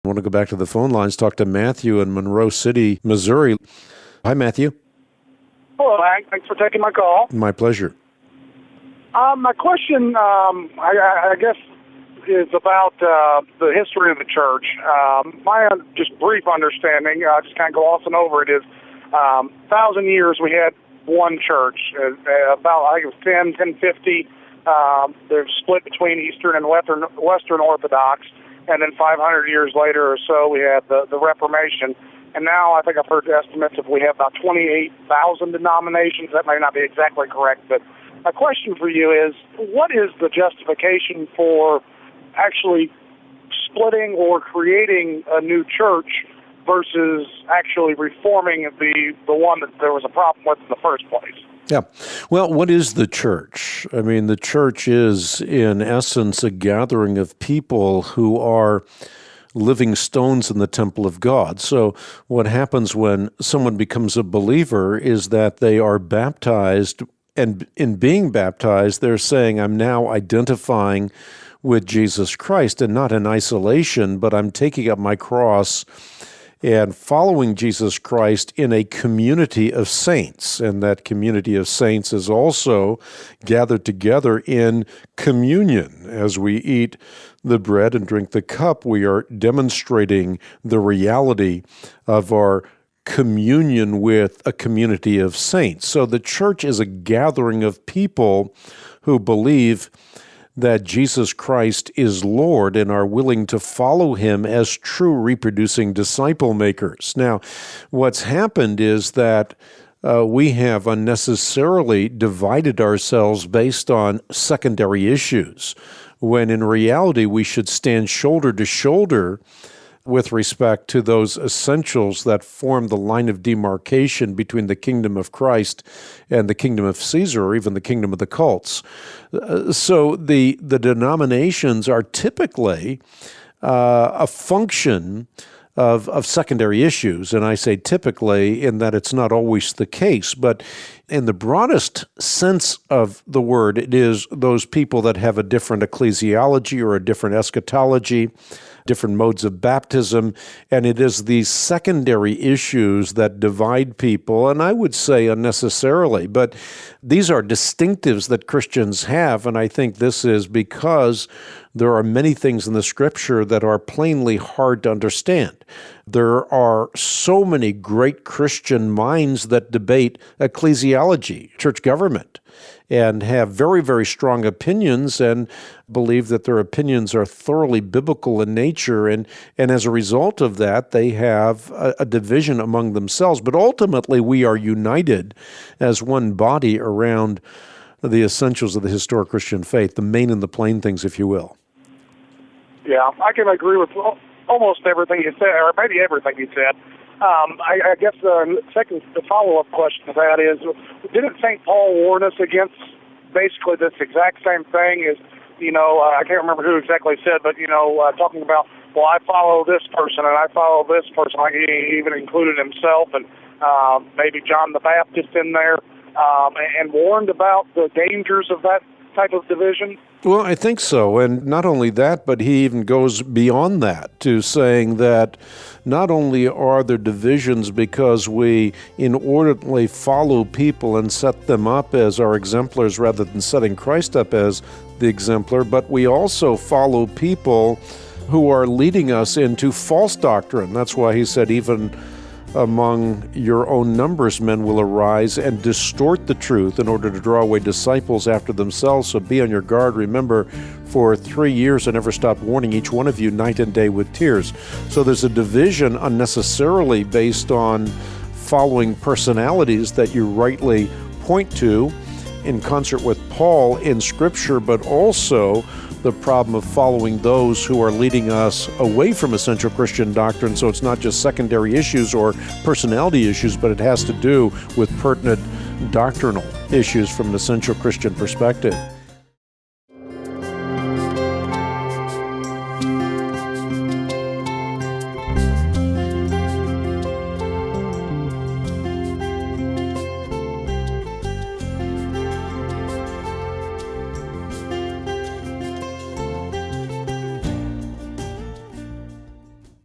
I want to go back to the phone lines, talk to Matthew in Monroe City, Missouri. Hi, Matthew. Hello, Hank. Thanks for taking my call. My pleasure. My question, I guess, is about the history of the church. My just brief understanding, just kind of glossing over it, is 1,000 years we had one church. About, I think it was 1050. They're split between Eastern and Western Orthodox. And then 500 years later or so, we had the Reformation. And now I think I've heard estimates of we have about 28,000 denominations. That may not be exactly correct, but my question for you is, what is the justification for actually splitting or creating a new church versus actually reforming the one that there was a problem with in the first place? Yeah. Well, what is the church? I mean, the church is, in essence, a gathering of people who are living stones in the temple of God. So what happens when someone becomes a believer is that they are baptized, and in being baptized, they're saying, I'm now identifying with Jesus Christ, and not in isolation, but I'm taking up my cross and following Jesus Christ in a community of saints. And that community of saints is also gathered together in communion. As we eat the bread and drink the cup, we are demonstrating the reality of our communion with a community of saints. So the church is a gathering of people who believe that Jesus Christ is Lord and are willing to follow him as true reproducing disciple makers. Now, what's happened is that we have unnecessarily divided ourselves based on secondary issues, when in reality we should stand shoulder to shoulder with respect to those essentials that form the line of demarcation between the kingdom of Christ and the kingdom of Caesar, or even the kingdom of the cults. So the denominations are typically a function of secondary issues, and I say typically in that it's not always the case, but in the broadest sense of the word, it is those people that have a different ecclesiology or a different eschatology, different modes of baptism, and it is these secondary issues that divide people, and I would say unnecessarily, but these are distinctives that Christians have, and I think this is because there are many things in the Scripture that are plainly hard to understand. There are so many great Christian minds that debate ecclesiology, church government, and have very, very strong opinions and believe that their opinions are thoroughly biblical in nature. And as a result of that, they have a division among themselves. But ultimately, we are united as one body around the essentials of the historic Christian faith, the main and the plain things, if you will. Yeah, I can agree with almost everything you said, or maybe everything you said. I guess the follow-up question to that is, didn't St. Paul warn us against basically this exact same thing? Is, I can't remember who exactly said, but, talking about, well, I follow this person and I follow this person, like he even included himself and maybe John the Baptist in there, and warned about the dangers of that type of division? Well, I think so. And not only that, but he even goes beyond that to saying that not only are there divisions because we inordinately follow people and set them up as our exemplars rather than setting Christ up as the exemplar, but we also follow people who are leading us into false doctrine. That's why he said even among your own numbers, men will arise and distort the truth in order to draw away disciples after themselves. So be on your guard. Remember, for 3 years I never stopped warning each one of you night and day with tears. So there's a division unnecessarily based on following personalities that you rightly point to in concert with Paul in Scripture, but also the problem of following those who are leading us away from essential Christian doctrine. So it's not just secondary issues or personality issues, but it has to do with pertinent doctrinal issues from an essential Christian perspective.